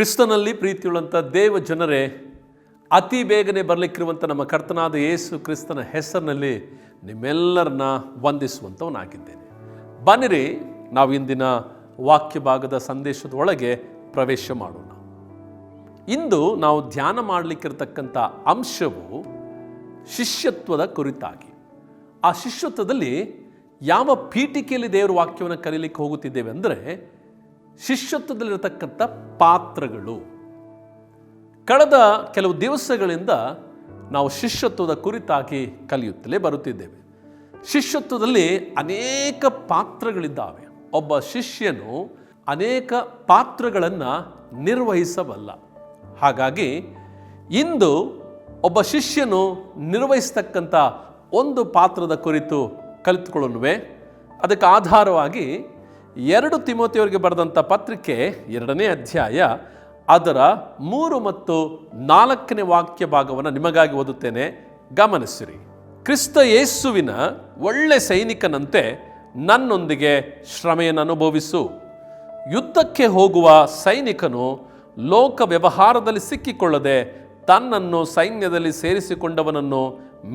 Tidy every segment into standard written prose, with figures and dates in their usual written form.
ಕ್ರಿಸ್ತನಲ್ಲಿ ಪ್ರೀತಿಯುಳ್ಳಂಥ ದೇವ ಜನರೇ, ಅತಿ ಬೇಗನೆ ಬರಲಿಕ್ಕಿರುವಂಥ ನಮ್ಮ ಕರ್ತನಾದ ಯೇಸು ಕ್ರಿಸ್ತನ ಹೆಸರಿನಲ್ಲಿ ನಿಮ್ಮೆಲ್ಲರನ್ನ ವಂದಿಸುವಂಥವನಾಗಿದ್ದೇನೆ. ಬನ್ನಿರಿ, ನಾವು ಇಂದಿನ ವಾಕ್ಯ ಭಾಗದ ಸಂದೇಶದ ಒಳಗೆ ಪ್ರವೇಶ ಮಾಡೋಣ. ಇಂದು ನಾವು ಧ್ಯಾನ ಮಾಡಲಿಕ್ಕಿರ್ತಕ್ಕಂಥ ಅಂಶವು ಶಿಷ್ಯತ್ವದ ಕುರಿತಾಗಿ. ಆ ಶಿಷ್ಯತ್ವದಲ್ಲಿ ಯಾವ ಪೀಠಿಕೆಯಲ್ಲಿ ದೇವರ ವಾಕ್ಯವನ್ನು ಕಲೀಲಿಕ್ಕೆ ಹೋಗುತ್ತಿದ್ದೇವೆ ಅಂದರೆ, ಶಿಷ್ಯತ್ವದಲ್ಲಿರತಕ್ಕಂಥ ಪಾತ್ರಗಳು. ಕಳೆದ ಕೆಲವು ದಿವಸಗಳಿಂದ ನಾವು ಶಿಷ್ಯತ್ವದ ಕುರಿತಾಗಿ ಕಲಿಯುತ್ತಲೇ ಬರುತ್ತಿದ್ದೇವೆ. ಶಿಷ್ಯತ್ವದಲ್ಲಿ ಅನೇಕ ಪಾತ್ರಗಳಿದ್ದಾವೆ. ಒಬ್ಬ ಶಿಷ್ಯನು ಅನೇಕ ಪಾತ್ರಗಳನ್ನು ನಿರ್ವಹಿಸಬಲ್ಲ. ಹಾಗಾಗಿ ಇಂದು ಒಬ್ಬ ಶಿಷ್ಯನು ನಿರ್ವಹಿಸ್ತಕ್ಕಂಥ ಒಂದು ಪಾತ್ರದ ಕುರಿತು ಕಲಿತುಕೊಳ್ಳುವೆ. ಅದಕ್ಕೆ ಆಧಾರವಾಗಿ 2 ತಿಮೋಥೆಯವರಿಗೆ ಬರೆದಂಥ ಪತ್ರಿಕೆ 2ನೇ ಅಧ್ಯಾಯ ಅದರ 3 ಮತ್ತು 4ನೇ ವಾಕ್ಯ ಭಾಗವನ್ನು ನಿಮಗಾಗಿ ಓದುತ್ತೇನೆ, ಗಮನಿಸಿರಿ. ಕ್ರಿಸ್ತ ಯೇಸುವಿನ ಒಳ್ಳೆ ಸೈನಿಕನಂತೆ ನನ್ನೊಂದಿಗೆ ಶ್ರಮೆಯನ್ನು ಅನುಭವಿಸು. ಯುದ್ಧಕ್ಕೆ ಹೋಗುವ ಸೈನಿಕನು ಲೋಕ ವ್ಯವಹಾರದಲ್ಲಿ ಸಿಕ್ಕಿಕೊಳ್ಳದೆ ತನ್ನನ್ನು ಸೈನ್ಯದಲ್ಲಿ ಸೇರಿಸಿಕೊಂಡವನನ್ನು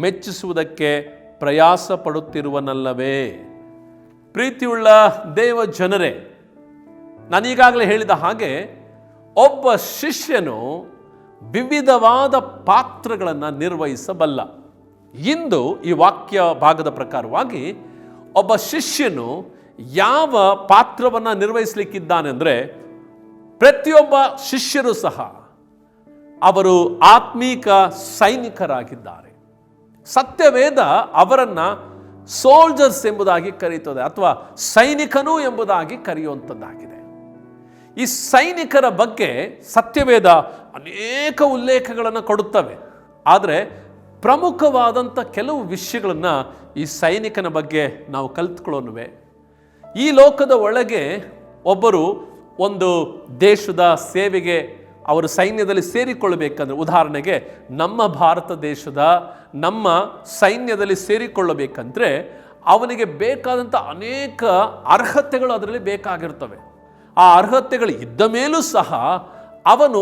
ಮೆಚ್ಚಿಸುವುದಕ್ಕೆ ಪ್ರಯಾಸ ಪಡುತ್ತಿರುವನಲ್ಲವೇ. ಪ್ರೀತಿಯುಳ್ಳ ದೇವ ಜನರೇ, ನಾನೀಗಾಗಲೇ ಹೇಳಿದ ಹಾಗೆ ಒಬ್ಬ ಶಿಷ್ಯನು ವಿವಿಧವಾದ ಪಾತ್ರಗಳನ್ನು ನಿರ್ವಹಿಸಬಲ್ಲ. ಇಂದು ಈ ವಾಕ್ಯ ಭಾಗದ ಪ್ರಕಾರವಾಗಿ ಒಬ್ಬ ಶಿಷ್ಯನು ಯಾವ ಪಾತ್ರವನ್ನು ನಿರ್ವಹಿಸಲಿಕ್ಕಿದ್ದಾನೆ ಅಂದರೆ, ಪ್ರತಿಯೊಬ್ಬ ಶಿಷ್ಯರು ಸಹ ಅವರು ಆತ್ಮೀಕ ಸೈನಿಕರಾಗಿದ್ದಾರೆ. ಸತ್ಯವೇದ ಅವರನ್ನು ಸೋಲ್ಜರ್ಸ್ ಎಂಬುದಾಗಿ ಕರೆಯುತ್ತದೆ, ಅಥವಾ ಸೈನಿಕನು ಎಂಬುದಾಗಿ ಕರೆಯುವಂಥದ್ದಾಗಿದೆ. ಈ ಸೈನಿಕರ ಬಗ್ಗೆ ಸತ್ಯವೇದ ಅನೇಕ ಉಲ್ಲೇಖಗಳನ್ನು ಕೊಡುತ್ತವೆ. ಆದರೆ ಪ್ರಮುಖವಾದಂಥ ಕೆಲವು ವಿಷಯಗಳನ್ನು ಈ ಸೈನಿಕನ ಬಗ್ಗೆ ನಾವು ಕಲಿತುಕೊಳ್ಳೋಣವೆ. ಈ ಲೋಕದ ಒಳಗೆ ಒಬ್ಬರು ಒಂದು ದೇಶದ ಸೇವೆಗೆ ಅವರು ಸೈನ್ಯದಲ್ಲಿ ಸೇರಿಕೊಳ್ಳಬೇಕಂದ್ರೆ, ಉದಾಹರಣೆಗೆ ನಮ್ಮ ಭಾರತ ದೇಶದ ನಮ್ಮ ಸೈನ್ಯದಲ್ಲಿ ಸೇರಿಕೊಳ್ಳಬೇಕಂದ್ರೆ ಅವನಿಗೆ ಬೇಕಾದಂಥ ಅನೇಕ ಅರ್ಹತೆಗಳು ಅದರಲ್ಲಿ ಬೇಕಾಗಿರ್ತವೆ. ಆ ಅರ್ಹತೆಗಳು ಇದ್ದ ಮೇಲೂ ಸಹ ಅವನು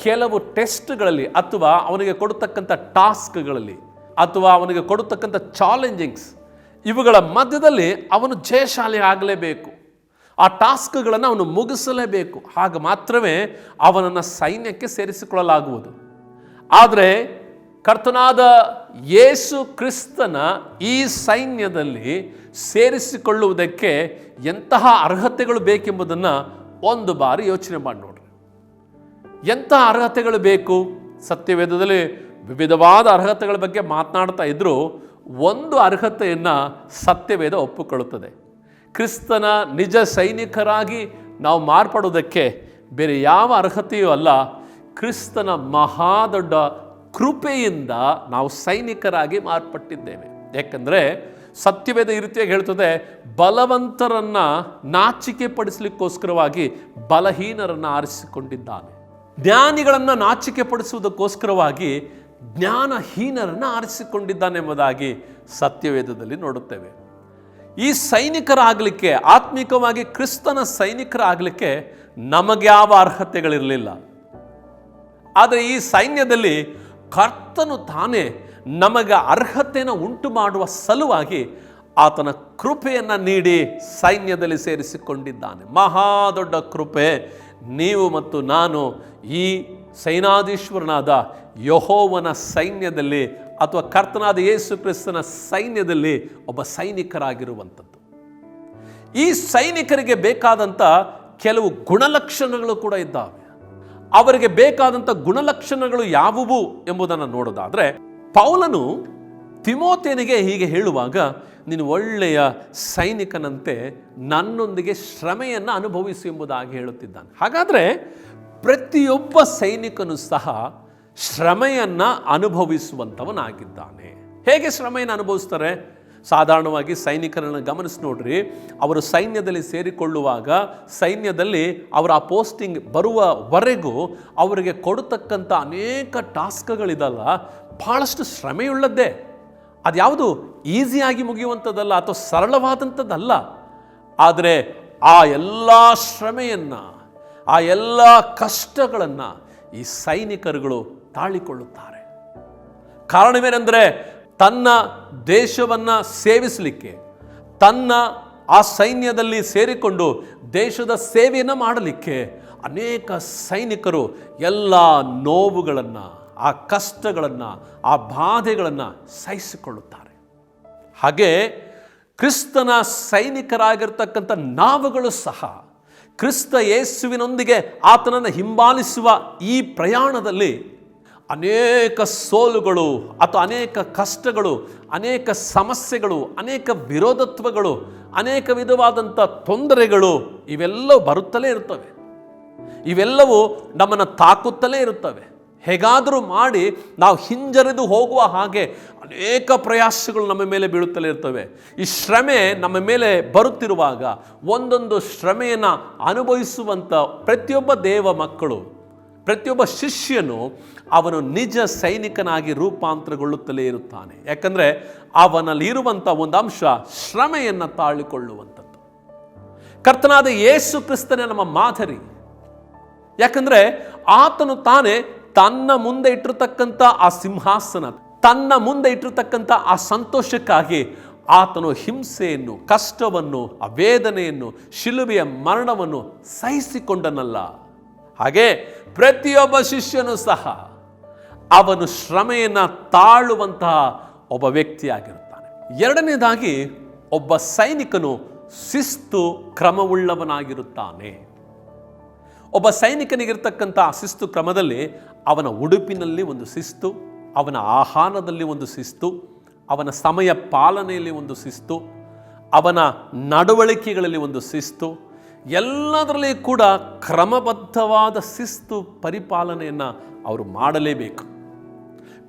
ಕೆಲವು ಟೆಸ್ಟ್ಗಳಲ್ಲಿ ಅಥವಾ ಅವನಿಗೆ ಕೊಡತಕ್ಕಂಥ ಟಾಸ್ಕ್ಗಳಲ್ಲಿ ಅಥವಾ ಅವನಿಗೆ ಕೊಡತಕ್ಕಂಥ ಚಾಲೆಂಜಿಂಗ್ಸ್ ಇವುಗಳ ಮಧ್ಯದಲ್ಲಿ ಅವನು ಜಯಶಾಲಿ ಆಗಲೇಬೇಕು. ಆ ಟಾಸ್ಕ್ಗಳನ್ನು ಅವನು ಮುಗಿಸಲೇಬೇಕು. ಹಾಗೆ ಮಾತ್ರವೇ ಅವನನ್ನು ಸೈನ್ಯಕ್ಕೆ ಸೇರಿಸಿಕೊಳ್ಳಲಾಗುವುದು. ಆದರೆ ಕರ್ತನಾದ ಯೇಸು ಕ್ರಿಸ್ತನ ಈ ಸೈನ್ಯದಲ್ಲಿ ಸೇರಿಸಿಕೊಳ್ಳುವುದಕ್ಕೆ ಎಂತಹ ಅರ್ಹತೆಗಳು ಬೇಕೆಂಬುದನ್ನು ಒಂದು ಬಾರಿ ಯೋಚನೆ ಮಾಡಿ ನೋಡ್ರಿ. ಎಂತಹ ಅರ್ಹತೆಗಳು ಬೇಕು? ಸತ್ಯವೇದದಲ್ಲಿ ವಿವಿಧವಾದ ಅರ್ಹತೆಗಳ ಬಗ್ಗೆ ಮಾತನಾಡ್ತಾ ಇದ್ದರೂ ಒಂದು ಅರ್ಹತೆಯನ್ನು ಸತ್ಯವೇದ ಒಪ್ಪಿಕೊಳ್ಳುತ್ತದೆ. ಕ್ರಿಸ್ತನ ನಿಜ ಸೈನಿಕರಾಗಿ ನಾವು ಮಾರ್ಪಡುವುದಕ್ಕೆ ಬೇರೆ ಯಾವ ಅರ್ಹತೆಯೂ ಅಲ್ಲ, ಕ್ರಿಸ್ತನ ಮಹಾದೊಡ್ಡ ಕೃಪೆಯಿಂದ ನಾವು ಸೈನಿಕರಾಗಿ ಮಾರ್ಪಟ್ಟಿದ್ದೇವೆ. ಯಾಕೆಂದರೆ ಸತ್ಯವೇದ ಈ ರೀತಿಯಾಗಿ ಹೇಳ್ತದೆ, ಬಲವಂತರನ್ನು ನಾಚಿಕೆ ಪಡಿಸಲಿಕ್ಕೋಸ್ಕರವಾಗಿ ಬಲಹೀನರನ್ನು ಆರಿಸಿಕೊಂಡಿದ್ದಾನೆ. ಜ್ಞಾನಿಗಳನ್ನು ನಾಚಿಕೆ ಪಡಿಸುವುದಕ್ಕೋಸ್ಕರವಾಗಿ ಜ್ಞಾನಹೀನರನ್ನು ಆರಿಸಿಕೊಂಡಿದ್ದಾನೆ ಎಂಬುದಾಗಿ ಸತ್ಯವೇದದಲ್ಲಿ ನೋಡುತ್ತೇವೆ. ಈ ಸೈನಿಕರಾಗಲಿಕ್ಕೆ, ಆತ್ಮಿಕವಾಗಿ ಕ್ರಿಸ್ತನ ಸೈನಿಕರಾಗಲಿಕ್ಕೆ ನಮಗೆ ಯಾವ ಅರ್ಹತೆಗಳಿರಲಿಲ್ಲ. ಆದರೆ ಈ ಸೈನ್ಯದಲ್ಲಿ ಕರ್ತನು ತಾನೇ ನಮಗೆ ಅರ್ಹತೆಯನ್ನು ಉಂಟು ಮಾಡುವ ಸಲುವಾಗಿ ಆತನ ಕೃಪೆಯನ್ನು ನೀಡಿ ಸೈನ್ಯದಲ್ಲಿ ಸೇರಿಸಿಕೊಂಡಿದ್ದಾನೆ. ಮಹಾದೊಡ್ಡ ಕೃಪೆ. ನೀವು ಮತ್ತು ನಾನು ಈ ಸೈನಾಧೀಶ್ವರನಾದ ಯೆಹೋವನ ಸೈನ್ಯದಲ್ಲಿ ಅಥವಾ ಕರ್ತನಾದ ಯೇಸು ಕ್ರಿಸ್ತನ ಸೈನ್ಯದಲ್ಲಿ ಒಬ್ಬ ಸೈನಿಕರಾಗಿರುವಂಥದ್ದು. ಈ ಸೈನಿಕರಿಗೆ ಬೇಕಾದಂಥ ಕೆಲವು ಗುಣಲಕ್ಷಣಗಳು ಕೂಡ ಇದ್ದಾವೆ. ಅವರಿಗೆ ಬೇಕಾದಂಥ ಗುಣಲಕ್ಷಣಗಳು ಯಾವುವು ಎಂಬುದನ್ನು ನೋಡೋದಾದರೆ, ಪೌಲನು ತಿಮೋಥೆಯನಿಗೆ ಹೀಗೆ ಹೇಳುವಾಗ, ನೀನು ಒಳ್ಳೆಯ ಸೈನಿಕನಂತೆ ನನ್ನೊಂದಿಗೆ ಶ್ರಮೆಯನ್ನು ಅನುಭವಿಸು ಎಂಬುದಾಗಿ ಹೇಳುತ್ತಿದ್ದಾನೆ. ಹಾಗಾದರೆ ಪ್ರತಿಯೊಬ್ಬ ಸೈನಿಕನು ಸಹ ಶ್ರಮೆಯನ್ನು ಅನುಭವಿಸುವಂಥವನಾಗಿದ್ದಾನೆ. ಹೇಗೆ ಶ್ರಮೆಯನ್ನು ಅನುಭವಿಸ್ತಾರೆ? ಸಾಧಾರಣವಾಗಿ ಸೈನಿಕರನ್ನು ಗಮನಿಸಿ ನೋಡ್ರಿ. ಅವರು ಸೈನ್ಯದಲ್ಲಿ ಸೇರಿಕೊಳ್ಳುವಾಗ ಸೈನ್ಯದಲ್ಲಿ ಅವರ ಆ ಪೋಸ್ಟಿಂಗ್ ಬರುವವರೆಗೂ ಅವರಿಗೆ ಕೊಡತಕ್ಕಂಥ ಅನೇಕ ಟಾಸ್ಕ್ಗಳಿದಲ್ಲ, ಭಾಳಷ್ಟು ಶ್ರಮೆಯುಳ್ಳದ್ದೇ. ಅದ್ಯಾವುದು ಈಸಿಯಾಗಿ ಮುಗಿಯುವಂಥದ್ದಲ್ಲ ಅಥವಾ ಸರಳವಾದಂಥದ್ದಲ್ಲ. ಆದರೆ ಆ ಎಲ್ಲ ಶ್ರಮೆಯನ್ನು ಆ ಎಲ್ಲ ಕಷ್ಟಗಳನ್ನು ಈ ಸೈನಿಕರುಗಳು ತಾಳಿಕೊಳ್ಳುತ್ತಾರೆ. ಕಾರಣವೇನೆಂದರೆ ತನ್ನ ದೇಶವನ್ನು ಸೇವಿಸಲಿಕ್ಕೆ, ತನ್ನ ಆ ಸೈನ್ಯದಲ್ಲಿ ಸೇರಿಕೊಂಡು ದೇಶದ ಸೇವೆಯನ್ನು ಮಾಡಲಿಕ್ಕೆ ಅನೇಕ ಸೈನಿಕರು ಎಲ್ಲ ನೋವುಗಳನ್ನು, ಆ ಕಷ್ಟಗಳನ್ನು, ಆ ಬಾಧೆಗಳನ್ನು ಸಹಿಸಿಕೊಳ್ಳುತ್ತಾರೆ. ಹಾಗೆ ಕ್ರಿಸ್ತನ ಸೈನಿಕರಾಗಿರ್ತಕ್ಕಂಥ ನಾವುಗಳು ಸಹ ಕ್ರಿಸ್ತ ಯೇಸುವಿನೊಂದಿಗೆ ಆತನನ್ನು ಹಿಂಬಾಲಿಸುವ ಈ ಪ್ರಯಾಣದಲ್ಲಿ ಅನೇಕ ಸೋಲುಗಳು ಅಥವಾ ಅನೇಕ ಕಷ್ಟಗಳು, ಅನೇಕ ಸಮಸ್ಯೆಗಳು, ಅನೇಕ ವಿರೋಧತ್ವಗಳು, ಅನೇಕ ವಿಧವಾದಂಥ ತೊಂದರೆಗಳು ಇವೆಲ್ಲವೂ ಬರುತ್ತಲೇ ಇರ್ತವೆ. ಇವೆಲ್ಲವೂ ನಮ್ಮನ್ನು ತಾಕುತ್ತಲೇ ಇರುತ್ತವೆ. ಹೇಗಾದರೂ ಮಾಡಿ ನಾವು ಹಿಂಜರಿದು ಹೋಗುವ ಹಾಗೆ ಅನೇಕ ಪ್ರಯಾಸಗಳು ನಮ್ಮ ಮೇಲೆ ಬೀಳುತ್ತಲೇ ಇರ್ತವೆ. ಈ ಶ್ರಮೆ ನಮ್ಮ ಮೇಲೆ ಬರುತ್ತಿರುವಾಗ ಒಂದೊಂದು ಶ್ರಮೆಯನ್ನು ಅನುಭವಿಸುವಂಥ ಪ್ರತಿಯೊಬ್ಬ ದೇವ ಮಕ್ಕಳು, ಪ್ರತಿಯೊಬ್ಬ ಶಿಷ್ಯನು ಅವನು ನಿಜ ಸೈನಿಕನಾಗಿ ರೂಪಾಂತರಗೊಳ್ಳುತ್ತಲೇ ಇರುತ್ತಾನೆ. ಯಾಕಂದರೆ ಅವನಲ್ಲಿ ಇರುವಂಥ ಒಂದು ಅಂಶ ಶ್ರಮೆಯನ್ನು ತಾಳಿಕೊಳ್ಳುವಂಥದ್ದು. ಕರ್ತನಾದ ಯೇಸು ಕ್ರಿಸ್ತನೇ ನಮ್ಮ ಮಾದರಿ. ಯಾಕಂದರೆ ಆತನು ತಾನೇ ತನ್ನ ಮುಂದೆ ಇಟ್ಟಿರ್ತಕ್ಕಂಥ ಆ ಸಿಂಹಾಸನ, ತನ್ನ ಮುಂದೆ ಇಟ್ಟಿರ್ತಕ್ಕಂಥ ಆ ಸಂತೋಷಕ್ಕಾಗಿ ಆತನು ಹಿಂಸೆಯನ್ನು, ಕಷ್ಟವನ್ನು, ಆ ವೇದನೆಯನ್ನು, ಶಿಲುಬೆಯ ಮರಣವನ್ನು ಸಹಿಸಿಕೊಂಡನಲ್ಲ. ಹಾಗೆ ಪ್ರತಿಯೊಬ್ಬ ಶಿಷ್ಯನು ಸಹ ಅವನು ಶ್ರಮೆಯನ್ನು ತಾಳುವಂತಹ ಒಬ್ಬ ವ್ಯಕ್ತಿಯಾಗಿರುತ್ತಾನೆ. ಎರಡನೇದಾಗಿ ಒಬ್ಬ ಸೈನಿಕನು ಶಿಸ್ತು ಕ್ರಮವುಳ್ಳವನಾಗಿರುತ್ತಾನೆ. ಒಬ್ಬ ಸೈನಿಕನಿಗಿರ್ತಕ್ಕಂಥ ಶಿಸ್ತು ಕ್ರಮದಲ್ಲಿ ಅವನ ಉಡುಪಿನಲ್ಲಿ ಒಂದು ಶಿಸ್ತು, ಅವನ ಆಹಾರದಲ್ಲಿ ಒಂದು ಶಿಸ್ತು, ಅವನ ಸಮಯ ಪಾಲನೆಯಲ್ಲಿ ಒಂದು ಶಿಸ್ತು, ಅವನ ನಡವಳಿಕೆಗಳಲ್ಲಿ ಒಂದು ಶಿಸ್ತು, ಎಲ್ಲದರಲ್ಲಿ ಕೂಡ ಕ್ರಮಬದ್ಧವಾದ ಶಿಸ್ತು ಪರಿಪಾಲನೆಯನ್ನು ಅವರು ಮಾಡಲೇಬೇಕು.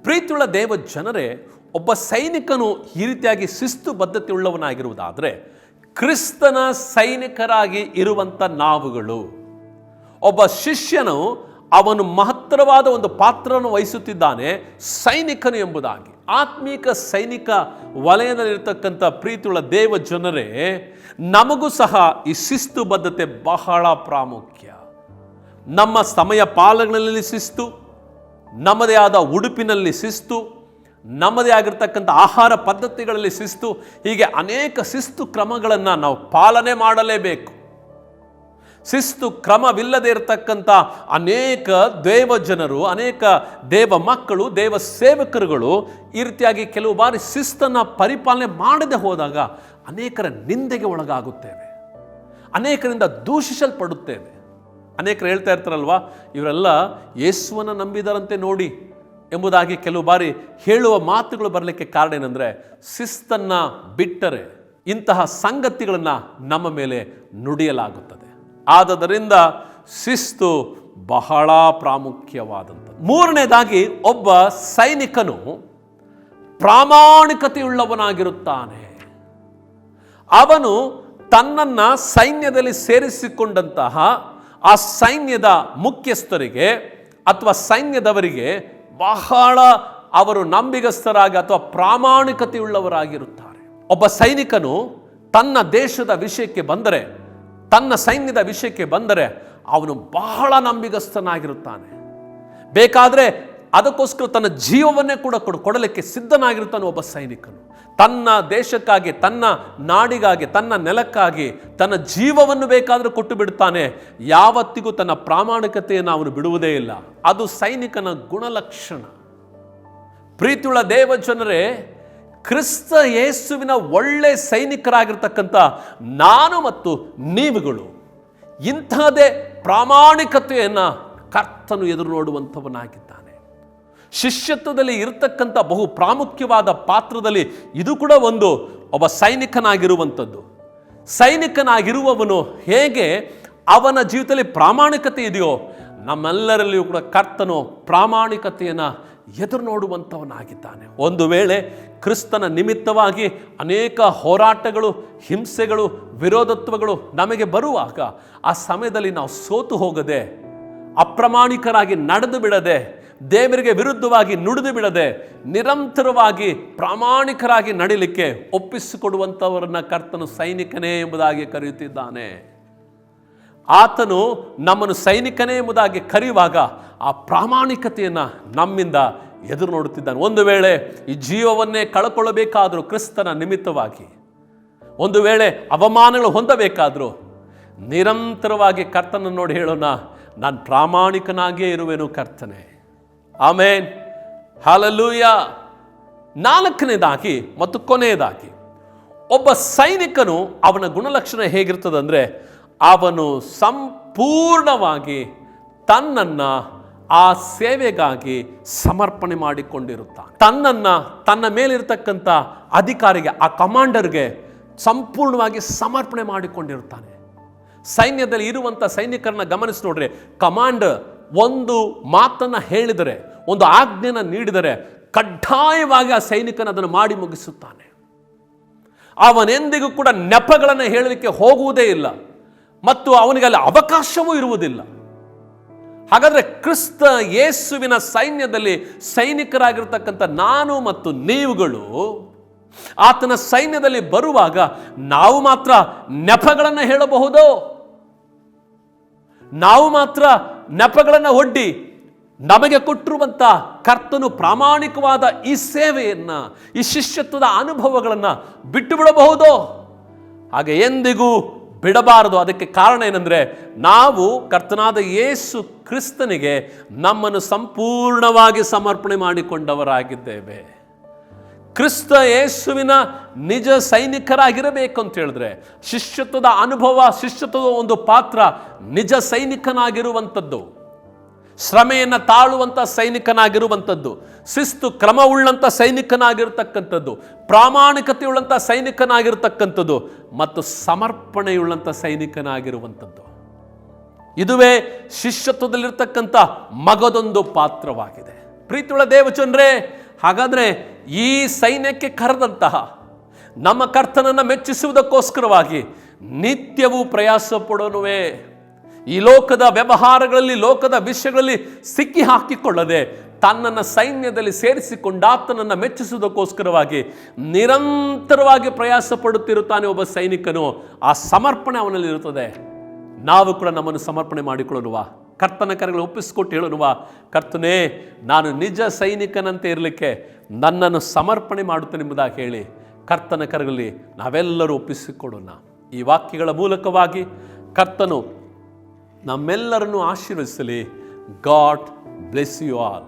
ಪ್ರೀತಿಯುಳ್ಳ ದೇವ ಜನರೇ, ಒಬ್ಬ ಸೈನಿಕನು ಈ ರೀತಿಯಾಗಿ ಶಿಸ್ತು ಬದ್ಧತೆ ಉಳ್ಳವನಾಗಿರುವುದಾದರೆ ಕ್ರಿಸ್ತನ ಸೈನಿಕರಾಗಿ ಇರುವಂಥ ನಾವುಗಳು, ಒಬ್ಬ ಶಿಷ್ಯನು ಅವನು ಮಹತ್ತರವಾದ ಒಂದು ಪಾತ್ರವನ್ನು ವಹಿಸುತ್ತಿದ್ದಾನೆ ಸೈನಿಕನು ಎಂಬುದಾಗಿ. ಆತ್ಮೀಕ ಸೈನಿಕ ವಲಯದಲ್ಲಿರ್ತಕ್ಕಂಥ ಪ್ರೀತಿಯುಳ್ಳ ದೇವ ಜನರೇ, ನಮಗೂ ಸಹ ಈ ಶಿಸ್ತು ಬದ್ಧತೆ ಬಹಳ ಪ್ರಾಮುಖ್ಯ. ನಮ್ಮ ಸಮಯ ಪಾಲನೆಯಲ್ಲಿ ಶಿಸ್ತು, ನಮ್ಮದೇ ಆದ ಉಡುಪಿನಲ್ಲಿ ಶಿಸ್ತು, ನಮ್ಮದೇ ಆಗಿರ್ತಕ್ಕಂಥ ಆಹಾರ ಪದ್ಧತಿಗಳಲ್ಲಿ ಶಿಸ್ತು, ಹೀಗೆ ಅನೇಕ ಶಿಸ್ತು ಕ್ರಮಗಳನ್ನು ನಾವು ಪಾಲನೆ ಮಾಡಲೇಬೇಕು. ಶಿಸ್ತು ಕ್ರಮವಿಲ್ಲದೆ ಇರತಕ್ಕಂಥ ಅನೇಕ ದೇವ ಜನರು, ಅನೇಕ ದೇವ ಮಕ್ಕಳು, ದೇವ ಸೇವಕರುಗಳು ಈ ರೀತಿಯಾಗಿ ಕೆಲವು ಬಾರಿ ಶಿಸ್ತನ್ನು ಪರಿಪಾಲನೆ ಮಾಡದೆ ಹೋದಾಗ ಅನೇಕರ ನಿಂದೆಗೆ ಒಳಗಾಗುತ್ತೇವೆ, ಅನೇಕರಿಂದ ದೂಷಿಸಲ್ಪಡುತ್ತೇವೆ. ಅನೇಕರು ಹೇಳ್ತಾ ಇರ್ತಾರಲ್ವಾ, ಇವರೆಲ್ಲ ಯೇಸುವನ್ನು ನಂಬಿದರಂತೆ ನೋಡಿ ಎಂಬುದಾಗಿ ಕೆಲವು ಬಾರಿ ಹೇಳುವ ಮಾತುಗಳು ಬರಲಿಕ್ಕೆ ಕಾರಣ ಏನಂದರೆ, ಶಿಸ್ತನ್ನು ಬಿಟ್ಟರೆ ಇಂತಹ ಸಂಗತಿಗಳನ್ನು ನಮ್ಮ ಮೇಲೆ ನುಡಿಯಲಾಗುತ್ತದೆ. ಆದದರಿಂದ ಶಿಸ್ತು ಬಹಳ ಪ್ರಾಮುಖ್ಯವಾದಂಥದ್ದು. ಮೂರನೇದಾಗಿ ಒಬ್ಬ ಸೈನಿಕನು ಪ್ರಾಮಾಣಿಕತೆಯುಳ್ಳವನಾಗಿರುತ್ತಾನೆ. ಅವನು ತನ್ನನ್ನು ಸೈನ್ಯದಲ್ಲಿ ಸೇರಿಸಿಕೊಂಡಂತಹ ಆ ಸೈನ್ಯದ ಮುಖ್ಯಸ್ಥರಿಗೆ ಅಥವಾ ಸೈನ್ಯದವರಿಗೆ ಬಹಳ ಅವರು ನಂಬಿಗಸ್ತರಾಗಿ ಅಥವಾ ಪ್ರಾಮಾಣಿಕತೆಯುಳ್ಳವರಾಗಿರುತ್ತಾರೆ. ಒಬ್ಬ ಸೈನಿಕನು ತನ್ನ ದೇಶದ ವಿಷಯಕ್ಕೆ ಬಂದರೆ, ತನ್ನ ಸೈನ್ಯದ ವಿಷಯಕ್ಕೆ ಬಂದರೆ ಅವನು ಬಹಳ ನಂಬಿಗಸ್ತನಾಗಿರುತ್ತಾನೆ. ಬೇಕಾದರೆ ಅದಕ್ಕೋಸ್ಕರ ತನ್ನ ಜೀವವನ್ನೇ ಕೂಡ ಕೊಡಲಿಕ್ಕೆ ಸಿದ್ಧನಾಗಿರುತ್ತಾನೆ ಒಬ್ಬ ಸೈನಿಕನು. ತನ್ನ ದೇಶಕ್ಕಾಗಿ, ತನ್ನ ನಾಡಿಗಾಗಿ, ತನ್ನ ನೆಲಕ್ಕಾಗಿ ತನ್ನ ಜೀವವನ್ನು ಬೇಕಾದರೂ ಕೊಟ್ಟು ಬಿಡುತ್ತಾನೆ. ಯಾವತ್ತಿಗೂ ತನ್ನ ಪ್ರಾಮಾಣಿಕತೆಯನ್ನು ಅವನು ಬಿಡುವುದೇ ಇಲ್ಲ. ಅದು ಸೈನಿಕನ ಗುಣಲಕ್ಷಣ. ಪ್ರೀತಿಯುಳ್ಳ ದೇವ ಜನರೇ, ಕ್ರಿಸ್ತ ಯೇಸುವಿನ ಒಳ್ಳೆ ಸೈನಿಕರಾಗಿರ್ತಕ್ಕಂಥ ನಾನು ಮತ್ತು ನೀವುಗಳು ಇಂಥದೇ ಪ್ರಾಮಾಣಿಕತೆಯನ್ನು ಕರ್ತನು ಎದುರು ನೋಡುವಂಥವನಾಗಿದ್ದಾನೆ. ಶಿಷ್ಯತ್ವದಲ್ಲಿ ಇರತಕ್ಕಂಥ ಬಹು ಪ್ರಾಮುಖ್ಯವಾದ ಪಾತ್ರದಲ್ಲಿ ಇದು ಕೂಡ ಒಂದು. ಒಬ್ಬ ಸೈನಿಕನಾಗಿರುವಂಥದ್ದು. ಸೈನಿಕನಾಗಿರುವವನು ಹೇಗೆ ಅವನ ಜೀವಿತದಲ್ಲಿ ಪ್ರಾಮಾಣಿಕತೆ ಇದೆಯೋ, ನಮ್ಮೆಲ್ಲರಲ್ಲಿಯೂ ಕೂಡ ಕರ್ತನು ಪ್ರಾಮಾಣಿಕತೆಯನ್ನು ಎದುರು ನೋಡುವಂಥವನಾಗಿದ್ದಾನೆ. ಒಂದು ವೇಳೆ ಕ್ರಿಸ್ತನ ನಿಮಿತ್ತವಾಗಿ ಅನೇಕ ಹೋರಾಟಗಳು, ಹಿಂಸೆಗಳು, ವಿರೋಧತ್ವಗಳು ನಮಗೆ ಬರುವಾಗ ಆ ಸಮಯದಲ್ಲಿ ನಾವು ಸೋತು ಹೋಗದೆ, ಅಪ್ರಾಮಾಣಿಕರಾಗಿ ನಡೆದು ಬಿಡದೆ, ದೇವರಿಗೆ ವಿರುದ್ಧವಾಗಿ ನುಡಿದು ಬಿಡದೆ, ನಿರಂತರವಾಗಿ ಪ್ರಾಮಾಣಿಕರಾಗಿ ನಡಿಲಿಕ್ಕೆ ಒಪ್ಪಿಸಿಕೊಡುವಂಥವರನ್ನ ಕರ್ತನು ಸೈನಿಕನೇ ಎಂಬುದಾಗಿ ಕರೆಯುತ್ತಿದ್ದಾನೆ. ಆತನು ನಮ್ಮನ್ನು ಸೈನಿಕನೇ ಎಂಬುದಾಗಿ ಕರೆಯುವಾಗ ಆ ಪ್ರಾಮಾಣಿಕತೆಯನ್ನು ನಮ್ಮಿಂದ ಎದುರು ನೋಡುತ್ತಿದ್ದಾನೆ. ಒಂದು ವೇಳೆ ಈ ಜೀವವನ್ನೇ ಕಳ್ಕೊಳ್ಳಬೇಕಾದರೂ ಕ್ರಿಸ್ತನ ನಿಮಿತ್ತವಾಗಿ, ಒಂದು ವೇಳೆ ಅವಮಾನಗಳು ಹೊಂದಬೇಕಾದರೂ ನಿರಂತರವಾಗಿ ಕರ್ತನನ್ನು ನೋಡಿ ಹೇಳೋಣ, ನಾನು ಪ್ರಾಮಾಣಿಕನಾಗಿಯೇ ಇರುವೆನು ಕರ್ತನೆ. ಆಮೇನ್, ಹಲ್ಲೆಲೂಯ. ನಾಲ್ಕನೇದಾಗಿ ಮತ್ತು ಕೊನೆಯದಾಗಿ, ಒಬ್ಬ ಸೈನಿಕನು ಅವನ ಗುಣಲಕ್ಷಣ ಹೇಗಿರ್ತದಂದ್ರೆ, ಅವನು ಸಂಪೂರ್ಣವಾಗಿ ತನ್ನನ್ನು ಆ ಸೇವೆಗಾಗಿ ಸಮರ್ಪಣೆ ಮಾಡಿಕೊಂಡಿರುತ್ತಾನೆ. ತನ್ನ ಮೇಲಿರ್ತಕ್ಕಂಥ ಅಧಿಕಾರಿಗೆ, ಆ ಕಮಾಂಡರ್ಗೆ ಸಂಪೂರ್ಣವಾಗಿ ಸಮರ್ಪಣೆ ಮಾಡಿಕೊಂಡಿರುತ್ತಾನೆ. ಸೈನ್ಯದಲ್ಲಿ ಇರುವಂಥ ಸೈನಿಕರನ್ನ ಗಮನಿಸಿ ನೋಡ್ರಿ, ಕಮಾಂಡರ್ ಒಂದು ಮಾತನ್ನು ಹೇಳಿದರೆ, ಒಂದು ಆಜ್ಞೆಯನ್ನು ನೀಡಿದರೆ ಕಡ್ಡಾಯವಾಗಿ ಆ ಸೈನಿಕನ ಅದನ್ನು ಮಾಡಿ ಮುಗಿಸುತ್ತಾನೆ. ಅವನೆಂದಿಗೂ ಕೂಡ ನೆಪಗಳನ್ನು ಹೇಳಲಿಕ್ಕೆ ಹೋಗುವುದೇ ಇಲ್ಲ ಮತ್ತು ಅವನಿಗೆ ಅಲ್ಲಿ ಅವಕಾಶವೂ ಇರುವುದಿಲ್ಲ. ಹಾಗಾದರೆ ಕ್ರಿಸ್ತ ಯೇಸುವಿನ ಸೈನ್ಯದಲ್ಲಿ ಸೈನಿಕರಾಗಿರ್ತಕ್ಕಂಥ ನಾನು ಮತ್ತು ನೀವುಗಳು ಆತನ ಸೈನ್ಯದಲ್ಲಿ ಬರುವಾಗ ನಾವು ಮಾತ್ರ ನೆಪಗಳನ್ನು ಹೇಳಬಹುದೋ? ನಾವು ಮಾತ್ರ ನೆಪಗಳನ್ನು ಒಡ್ಡಿ ನಮಗೆ ಕೊಟ್ಟಿರುವಂಥ ಕರ್ತನು ಪ್ರಾಮಾಣಿಕವಾದ ಈ ಸೇವೆಯನ್ನು, ಈ ಶಿಷ್ಯತ್ವದ ಅನುಭವಗಳನ್ನು ಬಿಟ್ಟು ಬಿಡಬಹುದೋ? ಹಾಗೆ ಎಂದಿಗೂ ಬಿಡಬಾರದು. ಅದಕ್ಕೆ ಕಾರಣ ಏನಂದರೆ, ನಾವು ಕರ್ತನಾದ ಯೇಸು ಕ್ರಿಸ್ತನಿಗೆ ನಮ್ಮನ್ನು ಸಂಪೂರ್ಣವಾಗಿ ಸಮರ್ಪಣೆ ಮಾಡಿಕೊಂಡವರಾಗಿದ್ದೇವೆ. ಕ್ರಿಸ್ತ ಯೇಸುವಿನ ನಿಜ ಸೈನಿಕರಾಗಿರಬೇಕು ಅಂತ ಹೇಳಿದ್ರೆ, ಶಿಷ್ಯತ್ವದ ಅನುಭವ, ಶಿಷ್ಯತ್ವದ ಒಂದು ಪಾತ್ರ, ನಿಜ ಸೈನಿಕನಾಗಿರುವಂಥದ್ದು, ಶ್ರಮೆಯನ್ನು ತಾಳುವಂಥ ಸೈನಿಕನಾಗಿರುವಂಥದ್ದು, ಶಿಸ್ತು ಕ್ರಮವುಳ್ಳಂಥ ಸೈನಿಕನಾಗಿರ್ತಕ್ಕಂಥದ್ದು, ಪ್ರಾಮಾಣಿಕತೆಯುಳ್ಳಂಥ ಸೈನಿಕನಾಗಿರ್ತಕ್ಕಂಥದ್ದು ಮತ್ತು ಸಮರ್ಪಣೆಯುಳ್ಳಂಥ ಸೈನಿಕನಾಗಿರುವಂಥದ್ದು. ಇದುವೇ ಶಿಷ್ಯತ್ವದಲ್ಲಿರ್ತಕ್ಕಂಥ ಮಗದೊಂದು ಪಾತ್ರವಾಗಿದೆ. ಪ್ರೀತಿಯುಳ್ಳ ದೇವಚಂದ್ರೇ, ಹಾಗಾದರೆ ಈ ಸೈನ್ಯಕ್ಕೆ ಕರೆದಂತಹ ನಮ್ಮ ಕರ್ತನನ್ನು ಮೆಚ್ಚಿಸುವುದಕ್ಕೋಸ್ಕರವಾಗಿ ನಿತ್ಯವೂ ಪ್ರಯಾಸ ಪಡೋನುವೆ. ಈ ಲೋಕದ ವ್ಯವಹಾರಗಳಲ್ಲಿ, ಲೋಕದ ವಿಷಯಗಳಲ್ಲಿ ಸಿಕ್ಕಿ ಹಾಕಿಕೊಳ್ಳದೆ ತನ್ನನ್ನು ಸೈನ್ಯದಲ್ಲಿ ಸೇರಿಸಿಕೊಂಡು ಆತನನ್ನು ಮೆಚ್ಚಿಸುವುದಕ್ಕೋಸ್ಕರವಾಗಿ ನಿರಂತರವಾಗಿ ಪ್ರಯಾಸ ಪಡುತ್ತಿರುತ್ತಾನೆ ಒಬ್ಬ ಸೈನಿಕನು. ಆ ಸಮರ್ಪಣೆ ಅವನಲ್ಲಿ ಇರುತ್ತದೆ. ನಾವು ಕೂಡ ನಮ್ಮನ್ನು ಸಮರ್ಪಣೆ ಮಾಡಿಕೊಳ್ಳುವ, ಕರ್ತನ ಕರೆಗಳು ಒಪ್ಪಿಸಿಕೊಟ್ಟು ಹೇಳುವ, ಕರ್ತನೇ, ನಾನು ನಿಜ ಸೈನಿಕನಂತೆ ಇರಲಿಕ್ಕೆ ನನ್ನನ್ನು ಸಮರ್ಪಣೆ ಮಾಡುತ್ತೇನೆ ಎಂಬುದಾಗಿ ಹೇಳಿ ಕರ್ತನ ಕರೆಗಳಲ್ಲಿ ನಾವೆಲ್ಲರೂ ಒಪ್ಪಿಸಿಕೊಡೋಣ. ಈ ವಾಕ್ಯಗಳ ಮೂಲಕವಾಗಿ ಕರ್ತನು ನಮ್ಮೆಲ್ಲರನ್ನು ಆಶೀರ್ವದಿಸಲಿ. God bless you all.